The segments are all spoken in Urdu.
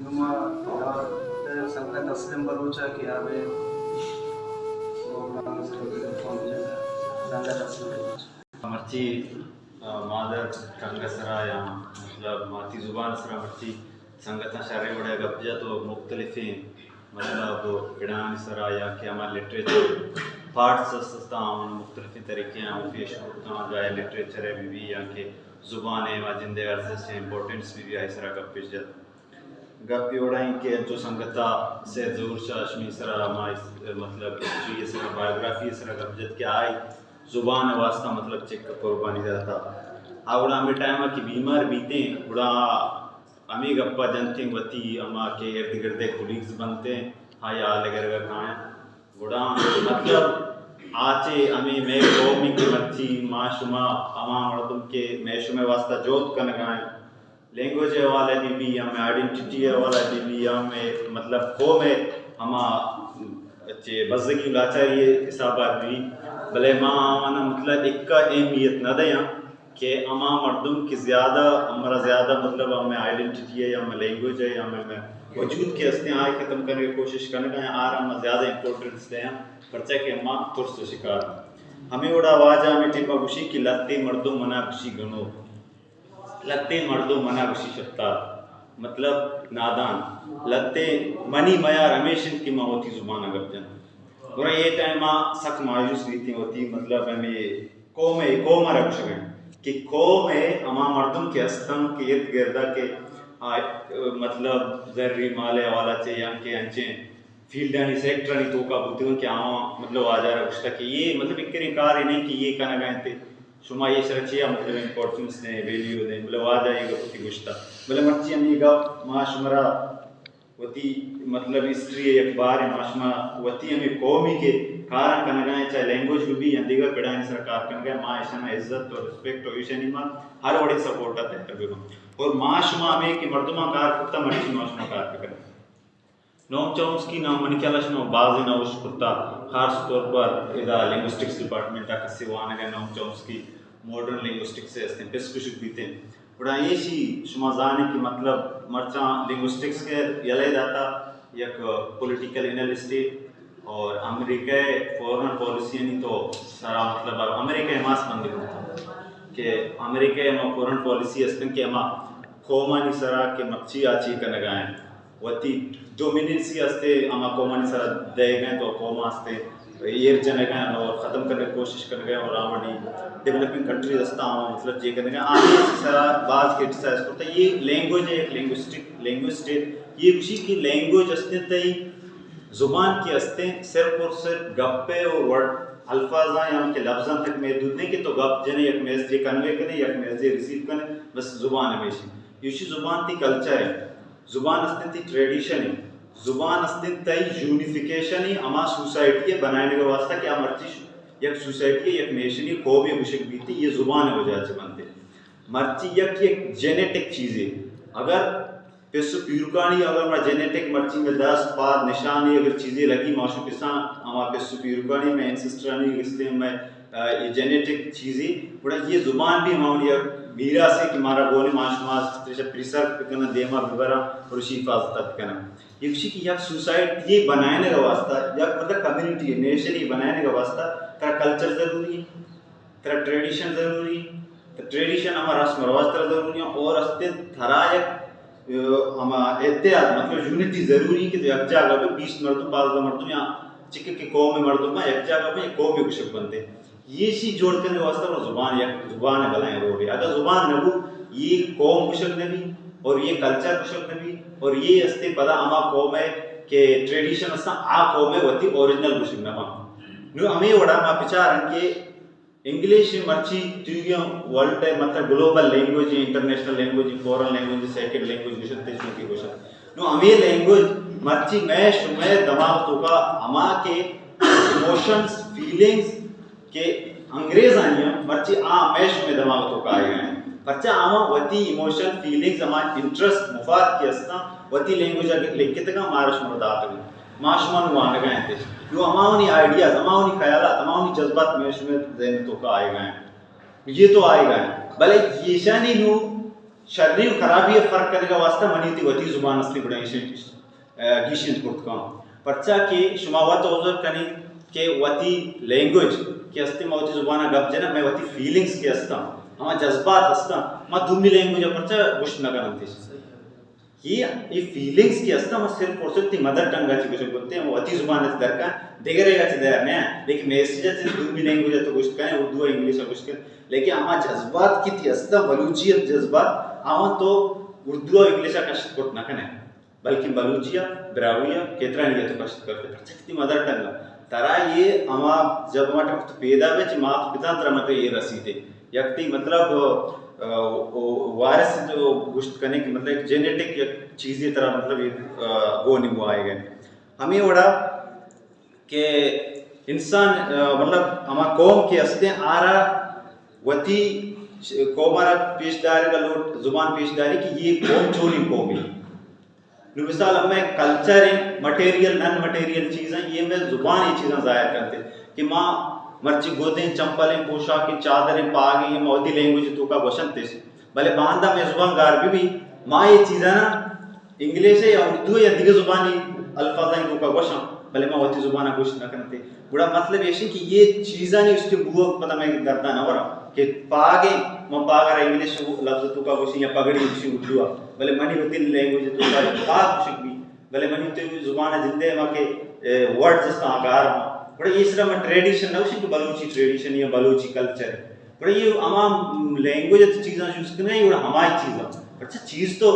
Yuma ya sangat taslim baruca ki abe program sangat taslim baruca. مرچی مادر کنگ سرا یا مطلب ماتی زبان سرا مرچی سنگتنا شرعی بڑے گپجا تو مختلفی مطلب گڑان سرا یا کہ ہمارا لٹریچر پارٹس سستا ہم مختلفی طریقے ہیں وہ پیش کرتا جو ہے لٹریچر ہے بھی یا کہ زبان ہے و جندے عرضے سے امپورٹنس بھی آئی سرا گپ پیش جاتا گپ بھی اڑائیں کہ جو سنگتا سے ظہور شاہ اشمی سرا مطلب ہسٹری سرا بایوگرافی سرا گپ جت کہ آئی زبان واسطہ مطلب چیک قربانی جاتا آوڑا ہمیں ٹائم کی بیمار بیتیں بڑا ہمیں گپا جنتے وتی اما کے ارد گردے کولیگز بنتے ہیں ہاں یا لگر گا کھائیں بڑا مطلب آچے ہمیں میں قومی کی مرچی ما شما اما مردم کے میں شما واسطہ جوت کن گائیں لینگویج والا بھی ہمیں آئیڈینٹی والا بھی ہمیں مطلب قوم ہے ہما اچھے بزگی لاچاری حسابات بھی بلے ماں آوانا مطلب ایک کا اہمیت نہ دیں کہ اما مردم کی زیادہ ہمارا زیادہ مطلب ہمیں آئیڈینٹی ہے یا ہمیں لینگویج ہے یا ہمیں وجود کے ہستے آئے ختم کرنے کی کوشش کرنے کا آر ہمیں زیادہ امپورٹنس دیں پرچہ کہ ہمیں ترس و شکار ہمیں اڑا واجہ ہمیں ٹیپا گوشی کی لگتے مردم منا گوشی گنو لگتے مردم منا گوشی شفتار مطلب نادان لگتے منی میار ہمیشن کی ماں ہوتی زبان اگر جن اور یہ ٹائم سخت مایوس بھی ہوتی مطلب ہمیں قوم رکھ سکیں کہ قوم ہے ہما مردم کے ہستم کے ارد گردہ کے مطلب ذری مالے والا چاہیے کہ انچیں فیلڈانی سیکٹرانی تو کا بوتے ہیں کہ آواں مطلب آجا رکھتا کہ یہ مطلب ایک انکار ہی نہیں کہ یہ کہنا گئے تھے شما یہ شرچیہ مطلب امپورٹنس دیں ویلیو دیں مطلب آجا یہ گفتی گشتا مطلب مرچی ہم یہ گا معاش مرا وتی مطلب ہسٹری ایک بار ہے معاشمہ وتی ہمیں قومی کے کارا کرنا گئے چاہے لینگویج بھی یا دیگر پڑھائیں سرکار کرنا گئے معاشمہ عزت اور رسپیکٹ اور ایشانی ماں ہر وڑی سپورٹ آتا ہے کبھی اور معاشمہ ہمیں کہ مردمہ کار کرتا مرچی معاشمہ کار کرنا نوم چومسکی نام منی کیا لشنو بازی نوش کرتا خاص طور پر ادا لنگوسٹکس ڈپارٹمنٹ کسی وانا گئے نوم چومسکی ماڈرن لنگوسٹکس سے ہستے ہیں پس کچھ بیتے ہیں بڑا یہ شی شما زانے کی مطلب مرچاں لنگوسٹکس کے یلے داتا یک پولیٹیکل انالسٹی اور امریکہ فورن پالیسی نہیں تو سارا مطلب امریکہ ہماس بندی ہوتا کہ امریکہ ہم فورن پالیسی ہستن کہ ہما قومانی سرا کے مقچی آچی کا نگائیں وتی ڈومیننسی ہستے ہما قومانی سرا دے گئے تو قوم ہستے یہ جنے گئے اور ختم کرنے کی کوشش کرنے گئے اور آمانی ڈیولپنگ کنٹریز ہستا ہوں مطلب یہ کرنے گئے آنے سرا بعض کرٹیسائز کرتا ہے یہ لینگویج ہے ایک لینگویج سٹیٹ یہ کسی کی لینگویج ہستے تئی زبان کی ہستے صرف اور صرف گپے اور ورڈ الفاظاں یا ان کے لفظاں تک محدود نہیں کہ تو گپ جنے یک میسج کنوے کرنے یک میسج ریسیو کرنے بس زبان ہمیشہ یہ زبان تی کلچر ہے زبان ہستے تی ٹریڈیشن ہے زبان ہستے تی یونیفیکیشن ہی اما سوسائٹی بنانے کا واسطہ کیا مرچی یک سوسائٹی یک نیشنی قومی مشک بیتی یہ زبان ہو جائے بنتے مرچی یک جینیٹک چیز ہے اگر پیسو پیروکانی اگر میں جینیٹک مرچی میں 10 نشانی اگر چیزیں لگی معاشو کسان ہما پیسو پیروکانی میں انسسٹرانی اس میں یہ جینیٹک چیزیں بڑا یہ زبان بھی ہماری میرا سے کہ ہمارا بولے معاشمہ پریسر کرنا دیما ببرا اور اسی حفاظت کرنا یہ کسی کی یک سوسائٹی یہ بنانے کا واسطہ یک مطلب کمیونٹی نیشن یہ بنانے کا واسطہ ترا کلچر ضروری ہے ترا ٹریڈیشن ضروری ہے ٹریڈیشن ہمارا رسم و رواج ترا ضروری ہے اور استے تھرا یک ہمارا اتحاد مطلب یونٹی ضروری ہے کہ یک جگہ پہ 20 مردم 12 مردم یا چکے کے قوم مردم میں یک جگہ پہ قوم کشک بنتے یہ چیز جوڑ کرنے واسطہ وہ زبان بلائیں روڑے اگر زبان نہ ہو یہ قوم کشک نہیں اور یہ کلچر کشک نہیں اور یہ استے پدا اما قوم ہے کہ ٹریڈیشن اسنا آ قوم ہے وتی اوریجنل کشک نہ نو ہمیں وڑا ما پچارن کہ انگلش مرچی تیگیاں ورلڈ ہے مطلب گلوبل لینگویج انٹرنیشنل لینگویج فورن لینگویج سیکنڈ لینگویج گشتے چونکی گوشت نو ہمیں لینگویج مرچی میں شمع دماغ تو کا ہما کے ایموشنز فیلنگز کہ انگریز آئیں مرچی میش میں دماغ تو کا آئے گئے ہیں پرچہ آما وتی ایموشن فیلنگز ہما انٹرسٹ مفاد کی استا وتی لینگویج لکھتے کا مارش مردات گئے معاشمان وہاں گئے تھے جو ہمانی آئیڈیاز ہمانی خیالات ہمانی جذبات میش میں ذہن تو کا آئے گئے ہیں یہ تو آئے گئے ہیں بلے یہ شانی نو شرری و خرابی فرق کرنے کا واسطہ منی تی وتی زبان اصلی بڑھائی گیشن کرت کام پرچا کہ شما وقت اوزر کنی کہ وتی لینگویج کہ استی ما وتی زبانہ گپ جنا میں وتی فیلنگز کے استا ہما جذبات استا ما دومی لینگویج پرچا گوشت نہ کرنتی یہ فیلنگز کی استا ما صرف اور صرف مدر ٹنگ چی کچھ بولتے ہیں وتی زبان اس درکا دیگرے گا چی در نہیں لیکن میسیج سے دومی لینگویج تو گوشت کریں اردو انگلیش گوشت کریں لیکن ہما جذبات کی تی استا بلوچیت جذبات ہما تو اردو انگلیش کشت کرت نہ کریں بلکہ بلوچیا براویا کترا نہیں تو کشت کرتے پرچا کتی مدر ٹنگ ترا یہ اما جب ہما وقت پیدا ہوئے چی ماں پتا ترا مطلب یہ رسیدے یکتی مطلب وارث جو گوشت کرنے کی مطلب ایک جینیٹک چیزی طرح مطلب یہ وہ نہیں وہ آئے گئے ہمیں وڑا کہ انسان مطلب ہما قوم کے استے آرہ وتی قومارا پیش داری کا لوٹ زبان پیش داری کہ یہ قوم چوری قوم ہے مثال ہمیں کلچرنگ مٹیریل نن مٹیریل چیزیں یہ میں زبانی چیزیں ظاہر کرتے کہ ماں مرچی گودیں چمپلیں پوشاکیں چادریں پاگیں یہ موتی لینگویج تو کا بشنتے سے بلے باندھا میں زبان گار بھی ماں یہ چیزیں نا انگلیش یا اردو یا دیگر زبانی الفاظیں تو کا بشن بلے ماں ہوتی زبانہ گوشت نہ کرتے بڑا مطلب یہ کہ یہ چیزیں نہیں اس کے بوک پتہ میں کرتا نہ ہو رہا کہ پاگیں ماں پاگا رہا انگلیش لفظ تو کا گوشی یا پگڑی گوشی اردو بلے منی ہوتی لینگویج تو کا پاگ گوشک بھی بلے منی ہوتی زبانہ جندے ماں کے ورڈ جس کا آگار بڑا یہ اس طرح میں ٹریڈیشن نہ اسی کہ بلوچی ٹریڈیشن یا بلوچی کلچر بڑا یہ ہمام لینگویج چیزیں یوز کرنا ہے یہ ہماری چیزیں اچھا چیز تو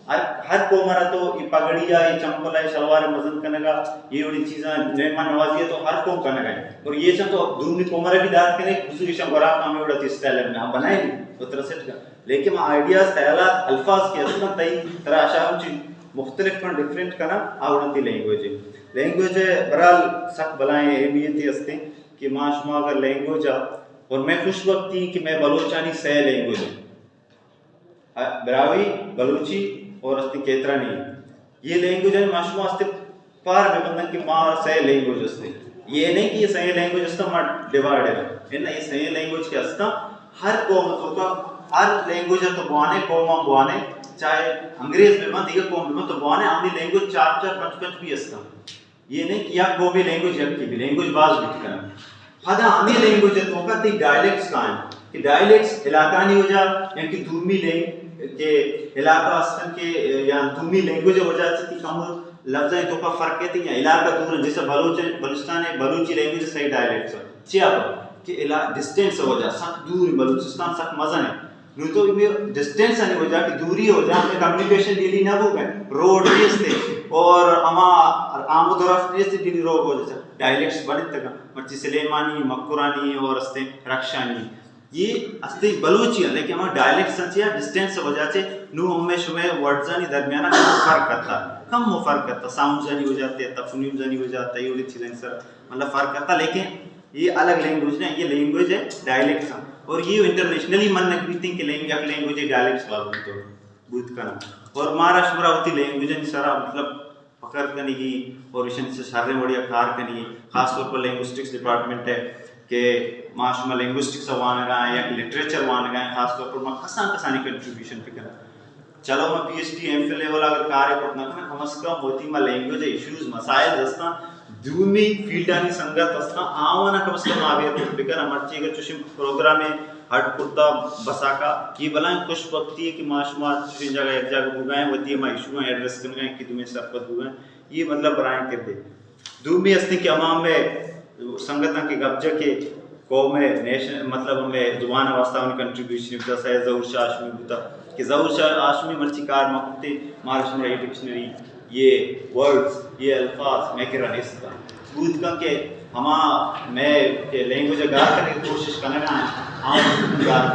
ہر قومرا تو یہ پگڑی ہے یہ چمپل ہے شلوار مزن کرنے کا یہ بڑی چیزیں مہمان نوازی ہے تو ہر قوم کرنے کا ہے اور یہ سب تو دوسری قومرا بھی داد کرنے خصوصی شمبرا کام ہے بڑا اسٹائل ہے ہم بنائے نہیں وہ طرح سے لیکن آئیڈیاز خیالات الفاظ کے اصلا تئی طرح اشاروں چیز مختلف پر ڈیفرنٹ کرنا آوڑنتی لینگویج ہے لینگویج برحال سخت بلائیں اہمیتی ہستے کہ ماں شما اگر لینگویج اور میں خوش وقت تھی کہ میں بلوچانی سہ لینگویج براوی بلوچی اور استی کیترا نہیں یہ لینگویج ہے ماں شما استے پار میں بندن کہ ماں سہ لینگویج استے یہ نہیں کہ یہ سہ لینگویج استا ماں ڈیوائڈ ہے یہ سہ لینگویج کے استا ہر قوم کا ہر لینگویج تو بوانے قوم بوانے چاہے انگریز میں بند دیگر قوم میں تو بوانے آمدی لینگویج 4-4-5 بھی استا یہ نہیں کہ یک قومی لینگویج یک کی بھی لینگویج باز بھی کرنا ہاں آمدی لینگویج ہے تو وقت ڈائلیکٹس کا ہیں کہ ڈائلیکٹس علاقہ نہیں ہو جا یعنی کہ دومی لینگ کہ علاقہ اصلا کے یا دومی لینگویج ہو جاتی تھی کم لفظیں تو کا فرق کہتے ہیں علاقہ دور جیسے بلوچستان ہے بلوچی لینگویج صحیح ڈائلیکٹس ہے چیا پر کہ ڈسٹینس ہو جا سخت دور بلوچستان سخت مزن ہے نہیں تو ڈسٹینس نہیں ہو جا کہ دوری ہو جا ہمیں کمیونیکیشن ڈیلی نہ ہو گئے روڈ بھی استے اور ہما آمد و رفت بھی استے ڈیلی روڈ ہو جیسا ڈائلیکٹس بڑھت تکا مرچی سلیمانی مکرانی اور استے رکشانی یہ استے بلوچی ہیں لیکن ہمیں ڈائلیکٹ سنچیا ڈسٹینس ہو جاتے نو ہمیں شمیں ورڈزانی درمیانہ کم فرق کرتا ساؤنڈ زنی ہو جاتے تفنیم زنی ہو جاتا ہے یہ چیزیں سر مطلب فرق کرتا لیکن یہ الگ لینگویج نہیں یہ لینگویج ہے ڈائلیکٹس اور یہ انٹرنیشنلی من نکبیتی ہیں کہ لینگویج ہے ڈائلیکٹس والا تو بوت کرنا اور مہاراشٹر مرا ہوتی لینگویج ہے سارا مطلب پکڑ کرنے کی اور اشن سے سارے بڑھیا کار کرنی خاص طور پر لینگوسٹکس ڈپارٹمنٹ ہے کہ ماشاء اللہ لینگوسٹکس وانا گئے یا لٹریچر وانا گئے خاص طور پر میں کسانی کنٹریبیوشن پہ کرنا چلو میں P H D M phil level اگر کار پڑھنا کرنا کم از کم ہوتی میں لینگویج ایشوز مسائل دستا دومی فیلڈانی سنگت دستا آوانا کم از کم آبیر بکر ہمارچی اگر چوشم پروگرام میں ہٹ کرتا بساکا یہ بلائیں خوش وقتی ہے کہ معاشمات چوشن جگہ ایک جگہ بگائیں ہوتی ہے میں ایشو ہیں ایڈریس کرنے گئے کہ تمہیں سرپت بگائیں یہ مطلب برائیں کر دے دومی استے کہ امام میں سنگتاں کے گبجہ کے قوم ہے نیشن مطلب ہمیں زبان واسطہ ان کنٹریبیوشن بتا ہے ظہور شاہ آشمی بتا کہ ظہور شاہ آشمی مرچی کار مکتے مہاراشٹر میں یہ ڈکشنری یہ ورڈز یہ الفاظ میں کرا نہیں سکتا بود کا کہ ہما میں لینگویج گار کرنے کی کوشش کرنے کا عام گار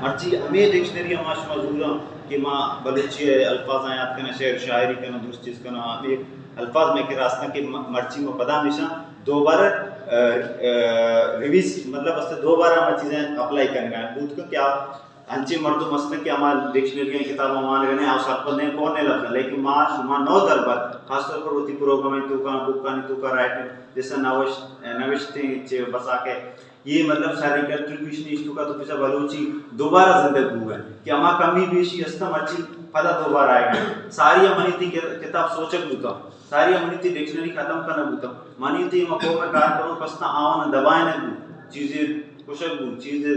مرچی ہمیں ڈکشنری ہما شما ضرورا کہ ماں بلوچی الفاظ یاد کرنا شعر شاعری کرنا درست چیز کرنا ہمیں الفاظ میں کہ راستہ کہ مرچی میں پدا ہمیشہ دوبارہ ریویز مطلب اس سے دوبارہ ہمیں چیزیں اپلائی کرنے کا بود کا کیا انچے مردم مسئلہ کہ ہمارے ڈکشنری ہیں کتاب ہمارے گنے آپ سب پر نہیں کون نہیں لگنا لیکن ماں شما نو دربار خاص طور پر ہوتی پروگرام ہے تو کا بک کا نہیں تو کا رائٹ جیسا نوشتے ہیں بسا کے یہ مطلب سارے کنٹریبیوشن اس کا تو پیچھا بلوچی دوبارہ زندہ ہوا ہے کہ اما کمی بیشی استم اچھی پتہ دوبارہ آئے گا ساری منی تھی کتاب سوچک بوتا ساری منی تھی ڈکشنری ختم کرنا بوتا منی تھی مکو میں کار کرو پسنا آوانا دبائیں نہ بو چیزیں کشک بو چیزیں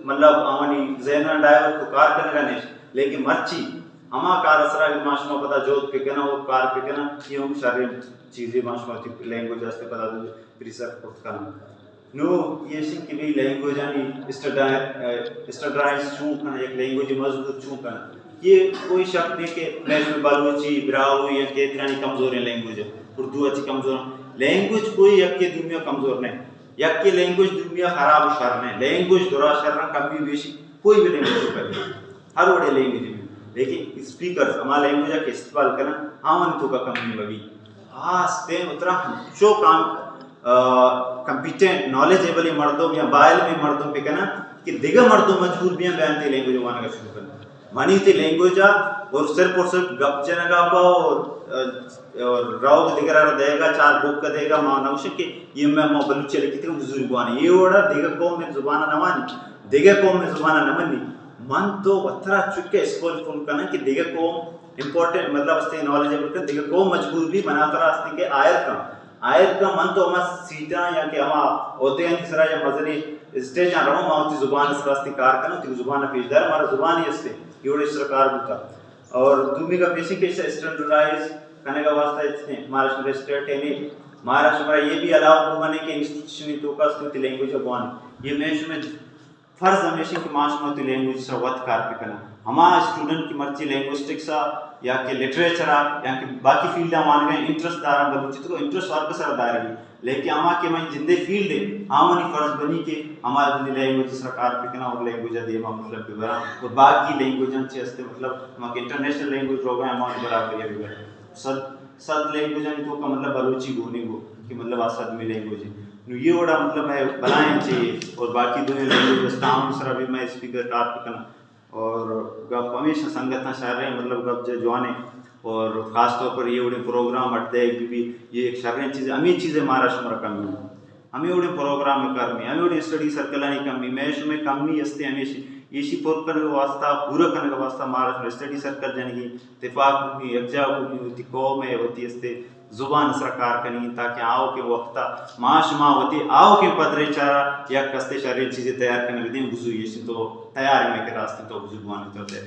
مطلب آوانی ذہن ڈائیور کو کار کرنے کا نہیں لیکن مرچی اما کار اسرا بھی ماشما پتہ جوت پکنا وہ کار پکنا یہ ہم شر چیزیں ماشما تھی لینگویج اس کے پتہ ریسرچ کرنا نو یہ سن کی بھی لینگویج یعنی اسٹڈرائز چوں کرنا ایک لینگویج مضبوط چوں کرنا یہ کوئی شک نہیں کہ میں بلوچی براہوئی یا کتنی کمزور ہے لینگویج اردو اچھی کمزور لینگویج کوئی یک کے دنیا کمزور نہیں یک کے لینگویج دنیا خراب شر نہیں لینگویج درا شر نہ کمی بیشی کوئی بھی لینگویج کر ہر وڑے لینگویج میں لیکن اسپیکرز ہمارا لینگویج کا استعمال کرنا آمن تو کا کمی بگی خاص تین اترا جو کام کمپیٹنٹ نالجیبل مردوں یا بائل میں مردوں پہ کہنا کہ دیگر مردوں مجبور بھی ہیں بیان تھے لینگویج وانا کا شروع کرنا مانی تھی لینگویج اور صرف گپ چنا گا پا اور راؤ دیگر دے گا چار بک کا دے گا ماں نوشک کہ یہ میں ماں بلوچی لکھی تھی حضور بوانی یہ وڑا دیگر قوم میں زبانہ نوانی دیگر قوم میں زبانہ نمانی من تو اترا چکے اسکول فون کرنا کہ دیگر قوم امپورٹنٹ مطلب اس سے نالجیبل کر دیگر قوم مجبور بھی بنا ترا اس کے آیت کا من تو ہما سیٹاں یا کہ ہما ہوتے ہیں جس طرح یا مذہبی اسٹیج آ رہا ہوں ماں ہوتی زبان اس راستے کار کرنا ہوتی زبان پیش دار ہمارا زبان ہی اس سے یہ وڑے سرکار ہوتا اور دومی کا پیسی کے اسٹینڈرڈائز کرنے کا واسطہ اس نے مہاراشٹر میں اسٹیٹ ہے نہیں مہاراشٹر میں یہ بھی الاؤ ہونے کے انسٹیٹیوشن تو کا استعمال لینگویج بوان یہ میں میں فرض ہمیشہ کہ معاشرہ تی لینگویج سر وقت کار پہ کرنا ہمارا اسٹوڈنٹ کی مرچی لینگوسٹکس یا کہ لٹریچر یا کہ باقی فیلڈ مان گئے انٹرسٹ دار بلوچی تو انٹرسٹ اور سر دار ہے لیکن ہما کے میں جندے فیلڈ ہے ہمانی فرض بنی کہ ہمارا جندے لینگویج سر کار پہ کرنا اور لینگویج دے مطلب بھی برا اور باقی لینگویج سے استے مطلب ہم کے انٹرنیشنل لینگویج پروگرام ہمارے برابر یہ بھی ہے صد لینگویج تو کا مطلب بلوچی بولنے کو کہ مطلب آسد میں لینگویج ہے یہ وڑا مطلب ہے بلائیں چاہیے اور باقی دو لینگویج ٹاؤن سر بھی میں اسپیکر کار پہ کرنا اور گپ ہمیشہ سنگتنا شاعر رہے مطلب گپ جوانے اور خاص طور پر یہ وڑے پروگرام ہٹتے بھی یہ ایک شرعیں چیزیں ہمیں چیزیں مہاراشٹر میں کمی ہمیں وڑے پروگرام میں کرنی ہمیں وڑے اسٹڈی سرکل نہیں کمی میش میں کمی ہستے ہمیشہ یہ پور کرنے کا واسطہ پورا کرنے کا واسطہ مہاراشٹر اسٹڈی سرکل جانے کی اتفاق ہوگی یکجا ہوگی ہوتی قوم ہے ہوتی ہستے زبان سرکار کرنی تاکہ آؤ کے وقت معاش ماں ہوتی آؤ کے پدرے چارہ یا کستے شرعی چیزیں تیار کرنے دیں بزو یہ تو تیار ہے میں کے راستے تو بزو بوانے تو دے